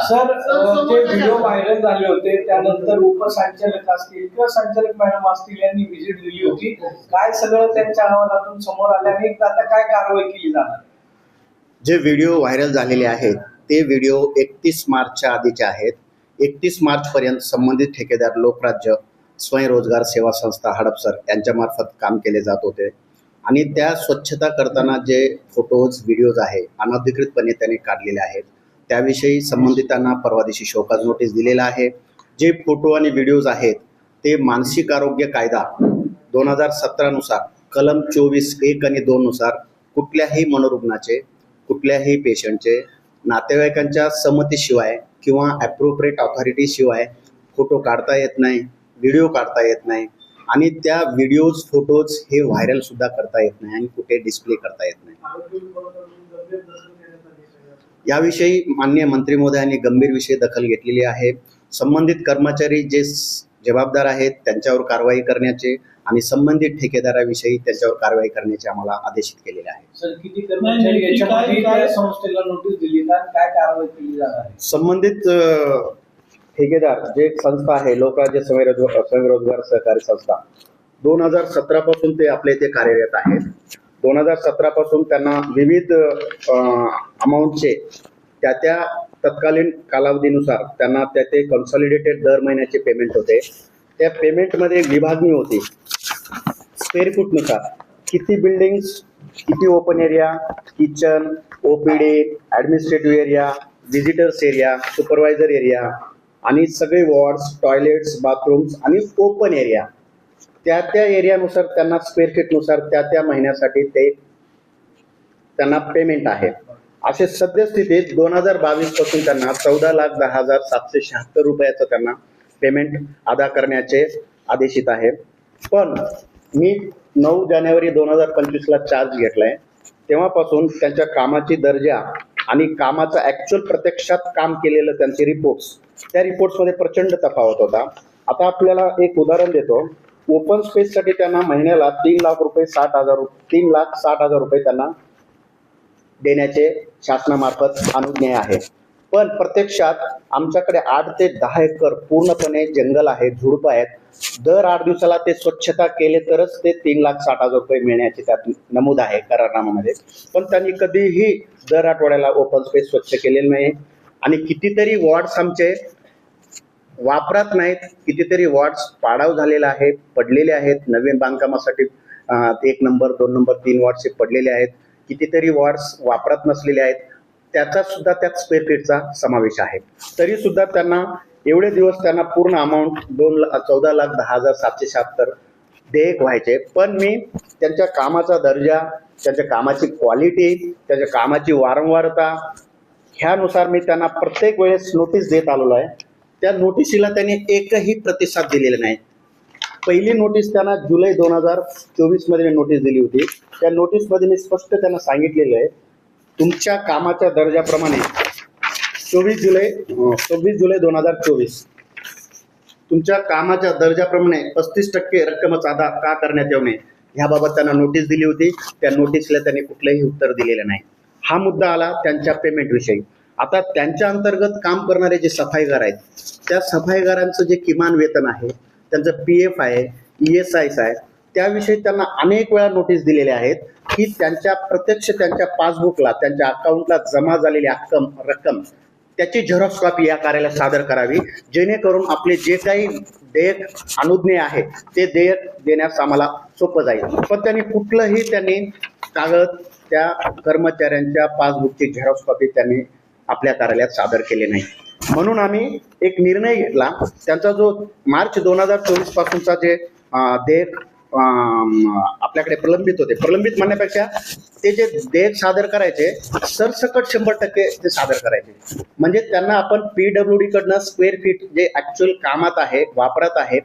Sir, जे video viral झाले होते त्यानंतर उपसंचालक असतील किंवा संचालक मॅडम असतील यांनी व्हिजिट दिली होती. काय सगळं त्यांच्या अहवालातून समोर आल्याने आता काय कारवाई केली जाणार? जे व्हिडिओ व्हायरल झालेले आहेत ते व्हिडिओ 31 मार्चच्या आधीचे आहेत. 31 मार्चपर्यंत संबंधित ठेकेदार लोकराज्य स्वयंरोजगार सेवा संस्था हडपसर यांच्यामार्फत काम केले जात होते आणि त्या स्वच्छता करताना जे फोटोज व्हिडिओज आहे अनधिकृतपणे त्यांनी काढलेले आहेत त्याविषयी संबंधितांना परवा दिवशी शोकाज नोटीस दिलेला आहे. जे फोटो आणि व्हिडिओज आहेत ते मानसिक आरोग्य कायदा 2017 नुसार कलम 24(1) आणि 2 नुसार कुठल्याही मनोरुग्णाचे कुठल्याही पेशंटचे नातेवाईकांच्या संमतीशिवाय किंवा ॲप्रोप्रिएट ऑथॉरिटी शिवाय फोटो काढता येत नाही, व्हिडिओ काढता येत नाही आणि त्या व्हिडिओज फोटोज हे व्हायरल सुद्धा करता येत नाही आणि कुठे डिस्प्ले करता येत नाही. याविषयी माननीय मंत्री महोदयांनी गंभीर विषय दखल घेतलेली आहे. संबंधित कर्मचारी जे जबाबदार आहेत त्यांच्यावर कारवाई करण्याचे आणि संबंधित ठेकेदाराविषयी त्यांच्यावर कारवाई करण्याचे आम्हाला आदेशित केलेले आहे. सर, किती कर्मचारी याच्यामध्ये त्या संस्थेला नोटीस दिली का, काय कारवाई केली जाणार आहे? संबंधित ठेकेदार जे संस्था आहे लोकराज्य स्वयंरोजगार सहकारी संस्था 2017 पासून ते आपल्या इथे कार्यरत आहेत. 2017 पासून त्यांना विविध अमाऊंटचे त्या तत्कालीन कालावधीनुसार त्यांना ते कन्सॉलिडेटेड दर महिन्याचे पेमेंट होते. त्या पेमेंटमध्ये विभागणी होती स्क्वेअर फूटनुसार किती बिल्डिंग्स, किती open area, kitchen, OPD, administrative area, visitors area, supervisor area आणि सगळे वॉर्ड्स, टॉयलेट्स, बाथरूम्स आणि ओपन एरिया त्या एरियानुसार त्यांना स्क्वेअर फीटनुसार त्या महिन्यासाठी ते त्यांना पेमेंट आहे. असे सद्यस्थितीत 2022 पासून त्यांना 14,10,776 रुपयाचं त्यांना पेमेंट अदा करण्याचे आदेशित आहे. पण मी 9 जानेवारी 2025ला चार्ज घेतलाय तेव्हापासून त्यांच्या कामाची दर्जा आणि कामाचं ॲक्च्युअल प्रत्यक्षात काम केलेलं त्यांचे रिपोर्ट्स त्या रिपोर्ट्समध्ये प्रचंड तफावत होता. आता आपल्याला एक उदाहरण देतो. ओपन स्पेससाठी त्यांना महिन्याला 3,60,000 रुपये त्यांना देण्याचे शासनामार्फत अनुज्ञा आहे. पण प्रत्यक्षात आमच्याकडे 8 ते 10 एकर पूर्णपणे जंगल आहे, झुडपं आहेत. दर 8 दिवसाला ते स्वच्छता केले तरच ते 3,60,000 रुपये मिळण्याचे त्यात नमूद आहे करारनाम्यामध्ये. पण त्यांनी कधीही दर आठवड्याला ओपन स्पेस स्वच्छ केलेलं नाही आणि कितीतरी वॉर्ड्स आमचे वापरात नाहीत, कितीतरी वॉर्ड्स पाडाव झालेला आहे, पडलेले आहेत. नवीन बांधकामासाठी 1 नंबर 2 नंबर 3 वॉर्ड्सचे पडलेले आहेत. कितीतरी वॉर्ड्स वापरात नसलेले आहेत. त्याचा सुद्धा त्यात स्क्वेअर फीटचा समावेश आहे. तरी सुद्धा त्यांना एवढे दिवस त्यांना पूर्ण अमाऊंट 14,10,776 देयक व्हायचे. पण मी त्यांच्या कामाचा दर्जा, त्यांच्या कामाची क्वालिटी, त्यांच्या कामाची वारंवारता ह्यानुसार मी त्यांना प्रत्येक वेळेस नोटीस देत आलेलो आहे. त्या नोटिसीला त्यांनी एकही प्रतिसाद दिलेला नाही. पहिली नोटीस त्यांना जुलै 2024 नोटीस दिली होती. त्या नोटीसमध्ये मी स्पष्ट त्यांना सांगितलेलं आहे तुमच्या कामाच्या दर्जाप्रमाणे 26 जुलै 2024 तुमच्या कामाच्या दर्जाप्रमाणे 35% रक्कमच अदा का करण्यात येऊ नये ह्याबाबत त्यांना नोटीस दिली होती. त्या नोटीसला त्यांनी कुठलंही उत्तर दिलेलं नाही. हा मुद्दा आला त्यांच्या पेमेंटविषयी. आता त्यांच्या अंतर्गत काम करणारे जे सफाईगार आहेत त्या सफाईगारांचं जे किमान वेतन आहे, त्यांचं PF आहे, ESIs आहे, त्याविषयी त्यांना अनेक वेळा नोटीस दिलेल्या आहेत की त्यांच्या प्रत्यक्ष त्यांच्या पासबुकला त्यांच्या अकाउंटला जमा झालेली रक्कम त्याची झेरॉक्स कॉपी या कार्यालयात सादर करावी, जेणेकरून आपले जे काही देयक अनुज्ञेय आहे ते देयक देण्यास आम्हाला सोपं जाईल. पण त्यांनी कागद त्या कर्मचाऱ्यांच्या पासबुकची झेरॉक्स कॉपी त्यांनी आपल्या कार्यालयात सादर केले नाही. म्हणून आम्ही एक निर्णय घेतला. त्यांचा जो मार्च 2024 पासूनचा जे देयक आपल्याकडे प्रलंबित होते, प्रलंबित म्हणण्यापेक्षा ते जे देयक सादर करायचे सरसकट 100% ते सादर करायचे. म्हणजे त्यांना आपण PWD कडनं स्क्वेअर फीट जे ॲक्च्युअल कामात आहे, वापरात आहे,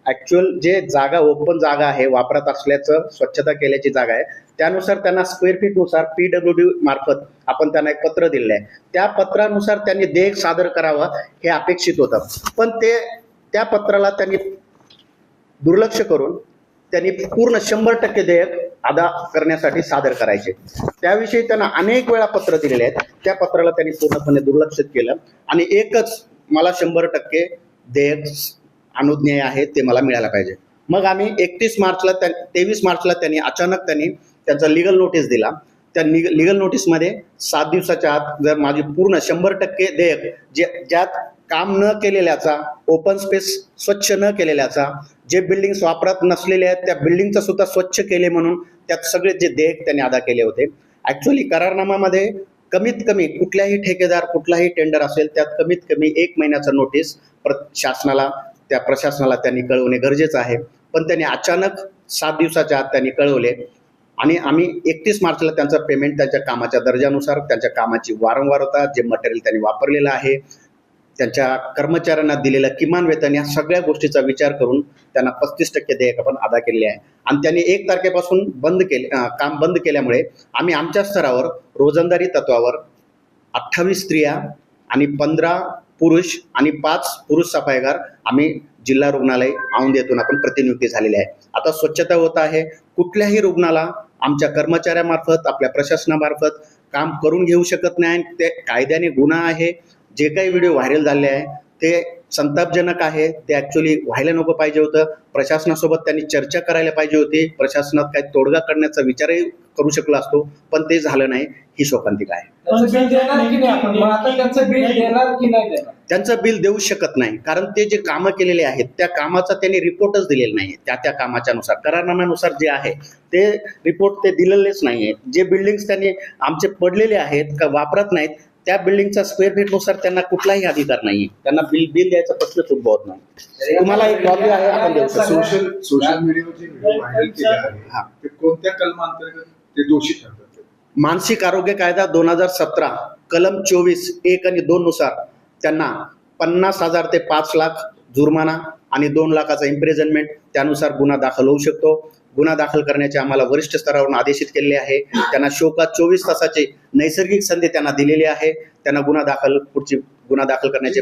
ॲक्च्युअल जे जागा ओपन जागा आहे, वापरात असल्याचं स्वच्छता केल्याची जागा आहे, त्यानुसार त्यांना स्क्वेअर फीटनुसार PWD मार्फत आपण त्यांना एक पत्र दिलेलं आहे. त्या पत्रानुसार त्यांनी देयक सादर करावं हे अपेक्षित होतं. पण त्या पत्राला त्यांनी दुर्लक्ष करून त्यांनी पूर्ण 100% देयक अदा करण्यासाठी सादर करायचे. त्याविषयी त्यांना अनेक वेळा पत्र दिलेले आहेत. त्या पत्राला त्यांनी पूर्णपणे दुर्लक्षित केलं आणि एकच मला 100% देयक अनुज्ञेय आहे ते मला मिळायला पाहिजे. मग आम्ही 23 मार्चला त्यांनी अचानक त्यांचा लिगल नोटीस दिला. त्या लिगल नोटीसमध्ये 7 दिवसाच्या आत जर माझी पूर्ण 100% देयक ज्यात काम न केलेल्याचा, ओपन स्पेस स्वच्छ न केलेल्याचा, जे बिल्डिंग्स वापरात नसलेले आहेत त्या बिल्डिंगचा सुद्धा स्वच्छ केले म्हणून त्यात सगळे जे देयक त्यांनी अदा केले होते. ॲक्च्युअली करारनामामध्ये कमीत कमी कुठल्याही ठेकेदार, कुठलाही टेंडर असेल त्यात कमीत कमी 1 महिन्याचा नोटीस शासनाला, त्या प्रशासनाला त्यांनी कळवणे गरजेचं आहे. पण त्यांनी अचानक 7 दिवसाच्या आत त्यांनी कळवले आणि आम्ही 31 मार्चला त्यांचं पेमेंट त्यांच्या कामाच्या दर्जानुसार, त्यांच्या कामाची वारंवारता, जे मटेरियल त्यांनी वापरलेलं आहे, त्यांच्या कर्मचाऱ्यांना दिलेलं किमान वेतन, या सगळ्या गोष्टीचा विचार करून त्यांना 35% देयक आपण अदा केलेले आहे. आणि त्यांनी 1 तारखेपासून काम बंद केल्यामुळे आम्ही आमच्या स्तरावर रोजंदारी तत्वावर 28 स्त्रिया आणि 15 पुरुष आणि 5 पुरुष सफाईगार आम्ही जिल्हा रुग्णालय औंध येथून आपण प्रतिनियुक्ती झालेली आहे. आता स्वच्छता होत आहे. कुठल्याही रुग्णाला आमच्या कर्मचाऱ्यामार्फत, आपल्या प्रशासनामार्फत काम करून घेऊ शकत नाही. ते कायद्याने गुन्हा आहे. जे काही व्हिडिओ व्हायरल झाले आहे ते संतापजनक आहे. ते ॲक्च्युली व्हायला नको पाहिजे होतं. प्रशासनासोबत त्यांनी चर्चा करायला पाहिजे होती. प्रशासनात काही तोडगा करण्याचा विचारही करू शकलो असतो, पण ते झालं नाही. ही शोकांतिका आहे. त्यांचं बिल देऊ शकत नाही, कारण ते जे कामं केलेले आहेत त्या कामाचा त्यांनी रिपोर्टच दिलेला नाही. त्या कामाच्यानुसार, करारनाम्यानुसार जे आहे ते रिपोर्ट ते दिलेलेच नाही आहे. जे बिल्डिंग्स त्यांनी आमचे पडलेले आहेत का वापरत नाहीत, त्या बिल्डिंगचा स्क्वेअर फीटनुसार त्यांना कुठलाही अधिकार नाही. त्यांना बिल द्यायचा प्रश्नच उद्भवत नाही. तुम्हाला एक कॉपी आहे, आपण देऊ शकतो. सोशल मीडियावर जे व्हिडिओ व्हायरल केले आहे ते कोणत्या कलमांतर्गत ते दोषी ठरतात? मानसिक आरोग्य कायदा 2017 कलम 24 1 आणि 2 नुसार त्यांना 50,000 ते 5 लाख जुर्माना आणि 2 लाखाचा इम्प्रिझनमेंट, त्यानुसार गुन्हा दाखल होऊ शकतो. गुन्हा दाखल करण्याचे आम्हाला वरिष्ठ स्तरावरून आदेशित केलेले आहे. त्यांना शोकात 24 तासाची नैसर्गिक संधी त्यांना दिलेली आहे. त्यांना पुढची गुन्हा दाखल करण्याचे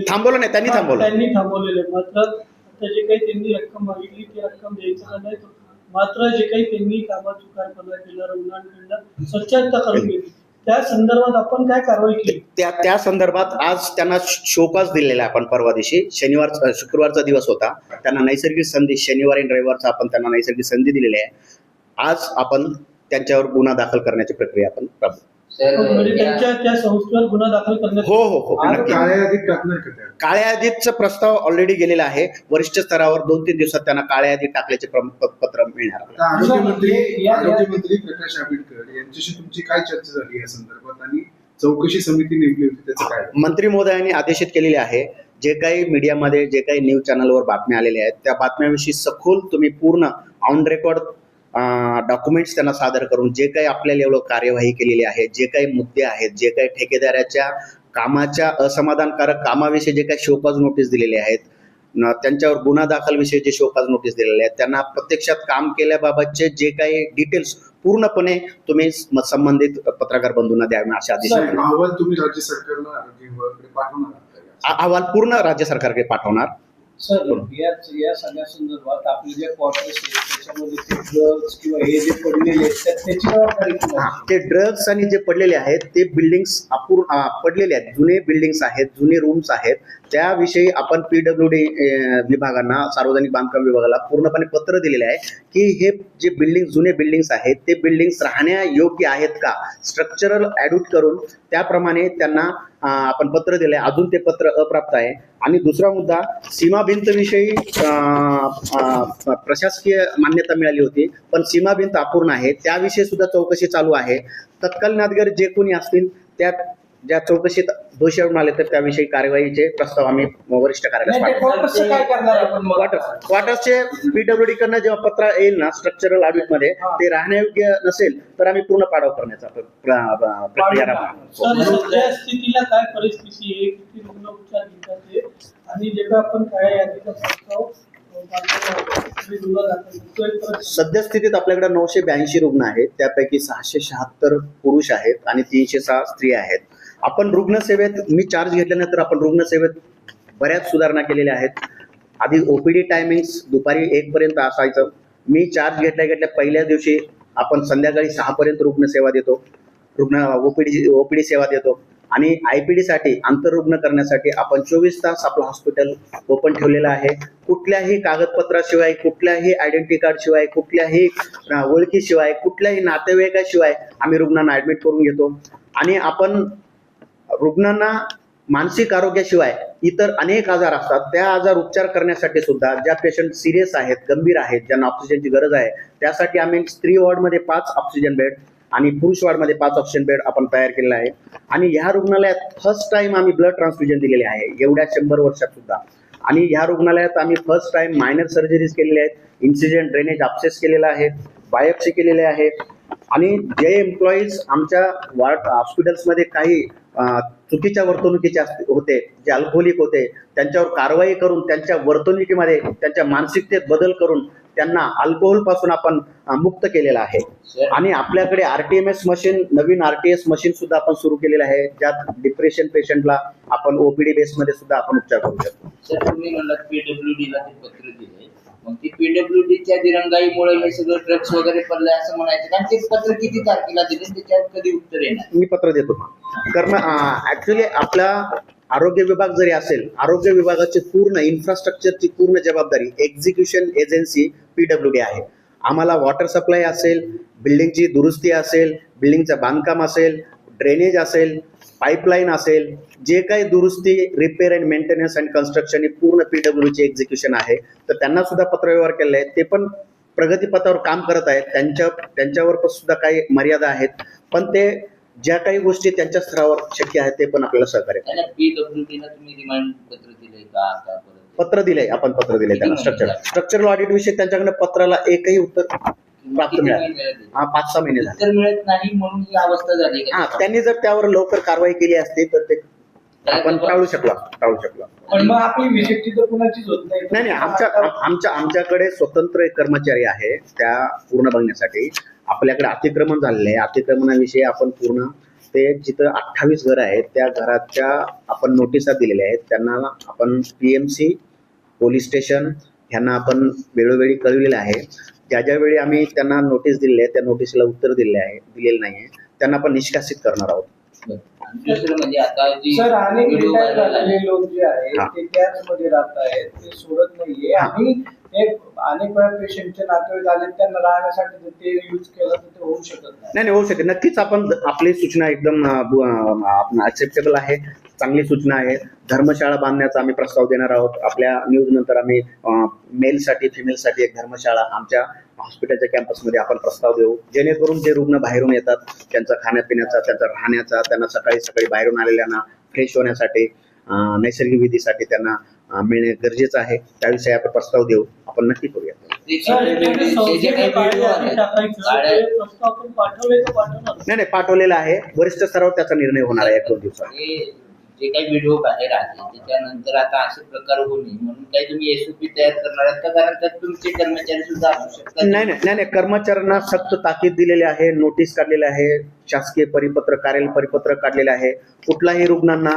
थांबवलं नाही, त्यांनी थांबवलेलं. मात्र आता जे काही त्यांनी रक्कम मागितली ती रक्कम द्यायचं नाही. मात्र जे काही त्यांनी कामात चुकारपणा केला, रुग्णांकडनं स्वच्छता करून घेतली, त्या संदर्भात आपण काय कारवाई केली? त्या संदर्भात आज त्यांना शोकास दिलेला आहे. आपण परवा दिवशी शुक्रवारचा दिवस होता. त्यांना नैसर्गिक संधी शनिवार आणि रविवारचा आपण त्यांना नैसर्गिक संधी दिलेली आहे. आज आपण त्यांच्यावर गुन्हा दाखल करण्याची प्रक्रिया आपण राबवू. म्हणजे त्या संस्थेवर गुन्हा दाखल करण्यात हो नक्की. काळ्या यादीत टाकणार का त्या? काळ्या यादीचा प्रस्ताव ऑलरेडी गेलेला आहे. वरिष्ठ स्तरावर 2-3 दिवसात त्यांना काळ्या यादीत टाकल्याचे पत्र मिळणार. आरोग्यमंत्री प्रकाश आंबेडकर यांच्याशी तुमची काय चर्चा झाली या संदर्भात आणि चौकशी समिती नेमली होती त्याचं काय? मंत्री महोदयांनी आदेशित केलेले आहे. जे काही मीडियामध्ये, जे काही न्यूज चॅनलवर बातम्या आलेल्या आहेत त्या बातम्याविषयी सखोल तुम्ही पूर्ण ऑन रेकॉर्ड डॉक्युमेंट्स त्यांना सादर करून, जे काही आपल्या लेवलवर कार्यवाही केलेली आहे, जे काही मुद्दे आहेत, जे काही ठेकेदाराच्या कामाच्या असमाधानकारक कामाविषयी जे काही शोकाज नोटीस दिलेले आहेत, त्यांच्यावर गुन्हा दाखल विषयी जे शोकाज नोटीस दिलेले आहेत, त्यांना प्रत्यक्षात काम केल्याबाबतचे जे काही डिटेल्स पूर्णपणे तुम्ही संबंधित पत्रकार बंधूंना द्यावे असे आदेश. अहवाल तुम्ही राज्य सरकारला आरोग्य विभागाकडे पाठवणार? अहवाल पूर्ण राज्य सरकारकडे पाठवणार. सर, या सगळ्या संदर्भात आपले जे क्वार्टर्स आहेत त्याच्यामध्ये ते ड्रग्स किंवा हे जे पडलेले आहेत त्याची जबाबदारी कोणाची? ते ड्रग्स आणि जे पडलेले आहेत ते बिल्डिंग्स पडलेले आहेत, जुने बिल्डिंग्स आहेत, जुने रूम्स आहेत, त्याविषयी आपण PWD विभागांना, सार्वजनिक बांधकाम विभागाला पूर्णपणे पत्र दिलेले आहे की हे जे जुने बिल्डिंग्स आहेत ते बिल्डिंग्स राहण्यायोग्य आहेत का, स्ट्रक्चरल ॲडूट करून त्याप्रमाणे त्यांना आपण पत्र दिले. अजून ते पत्र अप्राप्त आहे. आणि दुसरा मुद्दा, सीमा भिंत विषयी प्रशासकीय मान्यता मिळाली होती, पण सीमा भिंत अपूर्ण आहे. त्याविषयी सुद्धा चौकशी चालू आहे. तत्काल नादगर जे कोणी असतील त्यात ज्या चौकशीत दोषी आढळून आले तर त्याविषयी कार्यवाहीचे प्रस्ताव आम्ही वरिष्ठ कार्यालयास क्वार्टर्सचे PWD कडनं जेव्हा पत्र येईल ना स्ट्रक्चरल ऑडिट मध्ये, ते राहण्यायोग्य नसेल तर आम्ही पूर्ण पाडाव करण्याचा प्रक्रिया राबवू. सध्या स्थितीला काय परिस्थिती आहे, किती रुग्ण उपचार घेतात आणि जेव्हा आपण काय यादीचा प्रस्ताव सद्यस्थितीत आपल्याकडे 982 रुग्ण आहेत. त्यापैकी 676 पुरुष आहेत आणि 306 स्त्रिया आहेत. आपण रुग्णसेवेत, मी चार्ज घेतल्यानंतर आपण रुग्णसेवेत बऱ्याच सुधारणा केलेल्या आहेत. आधी ओपीडी टायमिंग्स दुपारी 1 पर्यंत असायचं. मी चार्ज घेतल्या पहिल्या दिवशी आपण संध्याकाळी 6 पर्यंत रुग्णसेवा देतो, ओपीडी सेवा देतो. आणि आयपीडी साठी आंतररुग्ण करण्यासाठी आपण 24 तास आपलं हॉस्पिटल ओपन ठेवलेलं आहे. कुठल्याही कागदपत्राशिवाय, कुठल्याही आयडेंटिटी कार्ड शिवाय, कुठल्याही ओळखीशिवाय, कुठल्याही नातेवाईकाशिवाय आम्ही रुग्णांना ऍडमिट करून घेतो. आणि आपण रुग्णांना मानसिक आरोग्याशिवाय इतर अनेक आजार असतात, त्या आजार उपचार करण्यासाठी सुद्धा ज्या पेशंट सिरियस आहेत, गंभीर आहेत, ज्यांना ऑक्सिजनची गरज आहे, त्यासाठी आम्ही स्त्री वॉर्डमध्ये 5 ऑक्सिजन बेड आणि पुरुष वॉर्डमध्ये 5 ऑक्सिजन बेड आपण तयार केलेला आहे. आणि ह्या रुग्णालयात फर्स्ट टाइम आम्ही ब्लड ट्रान्सफ्युजन दिलेले आहे एवढ्या 100 वर्षात सुद्धा. आणि ह्या रुग्णालयात आम्ही फर्स्ट टाइम मायनर सर्जरीज केलेल्या आहेत, इन्सिजन ड्रेनेज अपसेस केलेला आहे, बायोप्सी केलेले आहे. आणि जे एम्प्लॉईज आमच्या वार्ड हॉस्पिटल्समध्ये काही चुकीच्या वर्तणुकीचे होते, जे अल्कोहोलिक होते, त्यांच्यावर कारवाई करून त्यांच्या वर्तणुकीमध्ये, त्यांच्या मानसिकतेत बदल करून त्यांना अल्कोहोल पासून आपण मुक्त केलेला आहे. आणि आपल्याकडे RTMS मशीन, नवीन RTS मशीन सुद्धा आपण सुरू केलेलं आहे, ज्यात डिप्रेशन पेशंटला आपण ओपीडी बेसमध्ये सुद्धा आपण उपचार करू शकतो. सर तुम्ही म्हणलात PWD ला ते पत्र दिले, मग ती PWDच्या दिरंगाईमुळे हे सगळं ड्रग्स वगैरे पडलंय असं म्हणायचं, कारण ते पत्र किती तारखेला दिले, त्याच्यावर कधी उत्तर येणार? मी पत्र देतो. कारण ऍक्च्युली आपला आरोग्य विभाग जरी असेल, आरोग्य विभागाची पूर्ण इन्फ्रास्ट्रक्चरची पूर्ण जबाबदारी एक्झिक्युशन एजन्सी PWD आहे. आम्हाला वॉटर सप्लाय असेल, बिल्डिंगची दुरुस्ती असेल, बिल्डिंगचं बांधकाम असेल, ड्रेनेज असेल, पाईपलाईन असेल, जे काही दुरुस्ती, repair and maintenance and construction ही पूर्ण PWDची एक्झिक्युशन आहे. तर त्यांना सुद्धा पत्रव्यवहार केलेला आहे. ते पण प्रगतीपथावर काम करत आहेत. त्यांच्यावर सुद्धा काही मर्यादा आहेत, पण ते ज्या काही गोष्टी त्यांच्या स्तरावर शक्य आहेत ते पण आपल्याला सहकार्य करतात. PWDला तुम्ही रिमाइंड पत्र दिले का? पत्र दिलंय, आपण पत्र दिलंय त्यांना. स्ट्रक्चरल ऑडिट विषयी त्यांच्याकडे पत्राला एकही उत्तर प्राप्त मिळालं. 5-6 महिने झाले. उत्तर मिळत नाही म्हणून ही अवस्था झाली. त्यांनी जर त्यावर लवकर कारवाई केली असती तर ते आपण टाळू शकला. पण मग आपली व्हिजिट तिथं कुणाचीच होत नाही. नाही, आमच्याकडे स्वतंत्र एक कर्मचारी आहे त्या पूर्ण बघण्यासाठी. आपल्याकडे अतिक्रमण झालेलं आहे, अतिक्रमणाविषयी आपण पूर्ण ते जिथं 28 घरं आहेत त्या घराच्या आपण नोटिसा दिलेल्या आहेत. त्यांना आपण PMC, पोलीस स्टेशन ह्यांना आपण वेळोवेळी कळविलेलं आहे. ज्या वेळी आम्ही त्यांना नोटीस दिलेली आहे त्या नोटीसला उत्तर दिलेलं नाहीये, त्यांना आपण निष्कासित करणार आहोत. दुसरं म्हणजे आता सर, अनेक रिटायर झालेले लोक जे आहेत ते त्याच मध्ये राहत आहेत, ते सोडत नाहीये. आणि अनेक वेळा पेशंटचे नातेवाईक आले, त्यांना राहण्यासाठी ते यूज केलं तर ते होऊ शकत नाही. होऊ शकत. नक्कीच आपण आपली सूचना एकदम ऍक्सेप्टेबल आहे, चांगली सूचना आहे. धर्मशाळा बांधण्याचा आम्ही प्रस्ताव देणार आहोत. आपल्या न्यूज नंतर आम्ही मेलसाठी, फिमेलसाठी एक धर्मशाळा आमच्या हॉस्पिटलच्या कॅम्पसमध्ये आपण प्रस्ताव देऊ, जेणेकरून जे रुग्ण बाहेरून येतात त्यांचा खाण्यापिण्याचा, त्यांचा राहण्याचा, त्यांना सकाळी बाहेरून आलेल्यांना फ्रेश होण्यासाठी, नैसर्गिक विधीसाठी त्यांना मिळणे गरजेचं आहे. त्याविषयी आपण प्रस्ताव देऊ, आपण नक्की करूया. नाही, पाठवलेला आहे. वरिष्ठ स्तरावर त्याचा निर्णय होणार आहे 1-2 दिवसात. जे काही व्हिडिओ बाहेर आले त्याच्यानंतर आता असे प्रकार होऊ नये म्हणून काही तुम्ही SOP तयार करणार आहात का? कारण त्यात तुमचे कर्मचारी सुद्धा असू शकतात. नाही, कर्मचाऱ्यांना सक्त ताकीद दिलेली आहे, नोटीस काढलेली आहे, शासकीय परिपत्र, कार्यालय परिपत्र काढलेले आहे. कुठलाही रुग्णांना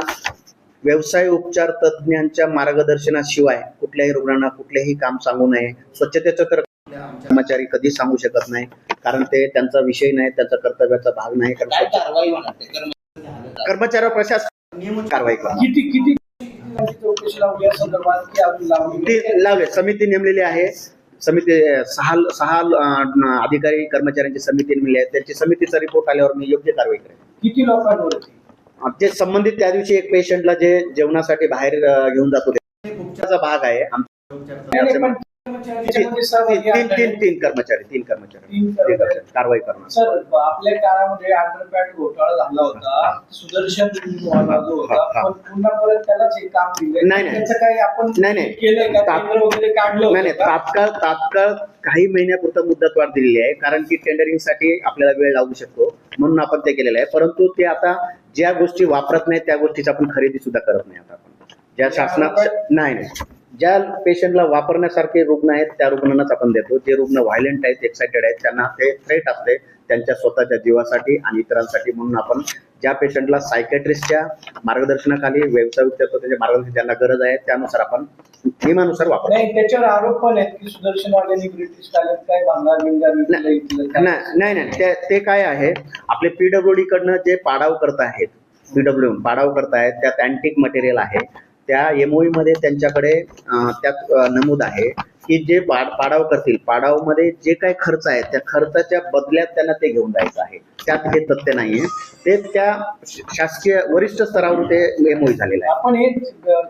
व्यवसाय उपचार तज्ज्ञांच्या मार्गदर्शनाशिवाय कुठल्याही रुग्णांना कुठलेही काम सांगू नये. स्वच्छतेचं तर कर्मचारी कधी सांगू शकत नाही, कारण ते त्यांचा विषय नाही, त्यांचा कर्तव्याचा भाग नाही. काय कारवाई होणार कर्मचाऱ्यावर प्रशासन नियमित कारवाई करणार. किती चौकशी लावली या संदर्भात की अजून लावले? समिती नेमलेली आहे. समिती 6 अधिकारी कर्मचाऱ्यांची समिती नेमलेली आहे. त्यांची समितीचा रिपोर्ट आल्यावर मी योग्य कारवाई करेन. किती लोकांवर जे संबंधित त्या दिवशी एक पेशंटला जे जेवणासाठी बाहेर घेऊन जातो उपचाराचा भाग आहे. तीन कर्मचारी कारवाई करणार. सर, आपल्या काळामध्ये अंडरपॅड घोटाळा झाला होता, सुदर्शन जो होता, पण पुन्हा परत त्यालाच हे काम दिलं. नाही, त्याचं काही आपण केलंय का? टेंडर वगैरे काढलं? नाही, तात्काळ काही महिन्यापुरता मुदतवाढ दिलेली आहे, कारण की टेंडरिंग साठी आपल्याला वेळ लागू शकतो, म्हणून आपण ते केलेलं आहे. परंतु ते आता ज्या गोष्टी वापरत नाही त्या गोष्टीची आपण खरेदी सुद्धा करत नाही. आता आपण ज्या शासनात नाही, ज्या पेशंटला वापरण्यासारखे रुग्ण आहेत त्या रुग्णांनाच आपण देतो. जे रुग्ण व्हायलेंट आहेत, एक्साइटेड आहेत, त्यांना ते थ्रेट असते त्यांच्या स्वतःच्या जीवासाठी आणि इतरांसाठी, म्हणून आपण ज्या पेशंटला सायकॅट्रिस्टच्या मार्गदर्शनाखाली व्यवसाय त्याच्या मार्गदर्शन ज्यांना गरज आहे त्यानुसार आपण नियमानुसार वापरतो. नाही त्याच्यावर आरोप पण आहेत की सुदर्शनवाल्यांनी ब्रिटिश काळात काय भांगार बिंगार विकलं इथलं. नाही ते काय आहे, आपले PWD कडनं जे पाडाव करत आहेत, PWD पाडाव करतायत, त्यात अँटिक मटेरियल आहे. त्या MOU मध्ये त्यांच्याकडे त्यात नमूद आहे की जे पाडाव करतील, पाडावमध्ये जे काही खर्च आहे त्या खर्चाच्या बदल्यात त्यांना ते घेऊन जायचं आहे. त्यात हे तथ्य नाहीये, ते त्या शासकीय वरिष्ठ स्तरावरून ते MOU झालेलं आहे. आपण हे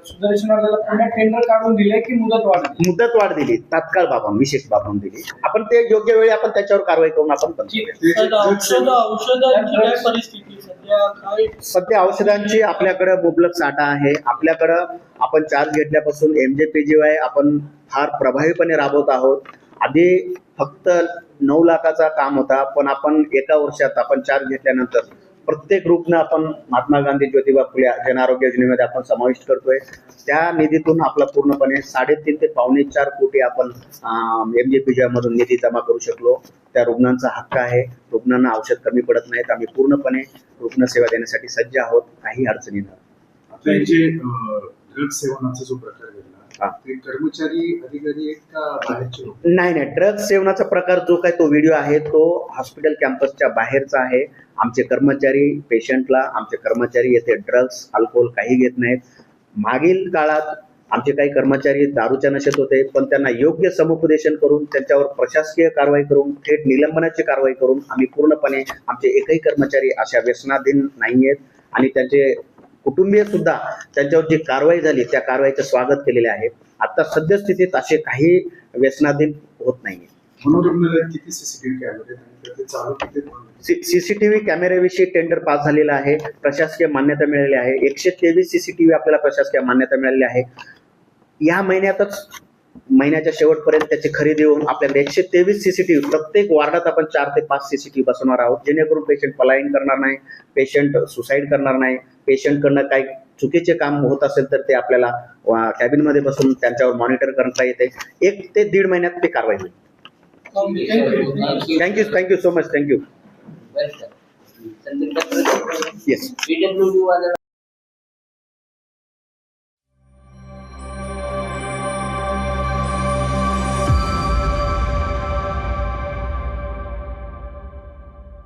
सुदर्शनवाल्याला पुन्हा टेंडर काढून दिले की मुदतवाढ दिली, तात्काळ बाबा विशेष बाबून दिली. आपण ते योग्य वेळी आपण त्याच्यावर कारवाई करून आपण बंद ठीक करू. साहेब, औषधांची काय परिस्थिती सध्या काय? सध्या औषधांची आपल्याकडे मुबलक साठा आहे. आपल्याकडं आपण चार्ज घेतल्यापासून MJPGY आपण फार प्रभावीपणे राबवत आहोत. आधी फक्त 9 लाखाचा काम होता, पण आपण एका वर्षात आपण चार्ज घेतल्यानंतर प्रत्येक रुग्ण आपण महात्मा गांधी ज्योतिबा फुले जन आरोग्य योजनेमध्ये आपण समाविष्ट करतोय. त्या निधीतून आपला पूर्णपणे 3.5 ते 4.25 कोटी आपण MJPGY मधून निधी जमा करू शकलो. त्या रुग्णांचा हक्क आहे. रुग्णांना औषध कमी पडत नाहीत. आम्ही पूर्णपणे रुग्णसेवा देण्यासाठी सज्ज आहोत. काही अडचणी नाही. आता जे ड्रग सेवनाचा जो प्रकार हा. घडला ते कर्मचारी अधिकारी आहेत का बाहेरचे लोक? नाही ड्रग्ज सेवनाचा प्रकार जो काही तो व्हिडिओ आहे तो हॉस्पिटल कॅम्पसच्या बाहेरचा आहे. आमचे कर्मचारी पेशंटला, आमचे कर्मचारी येथे ड्रग्ज अल्कोहोल काही घेत नाहीत. मागील काळात आमचे काही कर्मचारी दारूच्या नशेत होते, पण त्यांना योग्य समुपदेशन करून त्यांच्यावर प्रशासकीय कारवाई करून थेट निलंबनाची कारवाई करून आम्ही पूर्णपणे आमचे एकही कर्मचारी अशा व्यसनाधीन नाही आहेत. आणि त्यांचे कुटुंबीय सुद्धा त्यांच्यावर जी कारवाई झाली त्या कारवाईचं स्वागत केलेले आहे. आता सद्यस्थितीत असे काही व्यसनाधीन होत नाहीये. मनोरुग्णालयात किती CCTV कॅमेरे आहेत आणि ते चालू किती आहेत? CCTV कॅमेऱ्याविषयी टेंडर पास झालेला आहे, प्रशासकीय मान्यता मिळालेली आहे. 123 CCTV आपल्याला प्रशासकीय मान्यता मिळालेली आहे. या महिन्याच्या शेवटपर्यंत त्याची खरेदी होऊन आपल्याकडे 123 CCTV प्रत्येक वार्डात आपण 4 ते 5 CCTV बसवणार आहोत, जेणेकरून पेशंट पलायन करणार नाही, पेशंट सुसाईड करणार नाही. पेशंटकडनं काही चुकीचे काम होत असेल तर ते आपल्याला कॅबिनमध्ये बसून त्यांच्यावर मॉनिटर करता येते. 1 ते 1.5 महिन्यात ते कारवाई होईल. Thank you so much. थँक्यू. संदर्भात येस. PWD वाला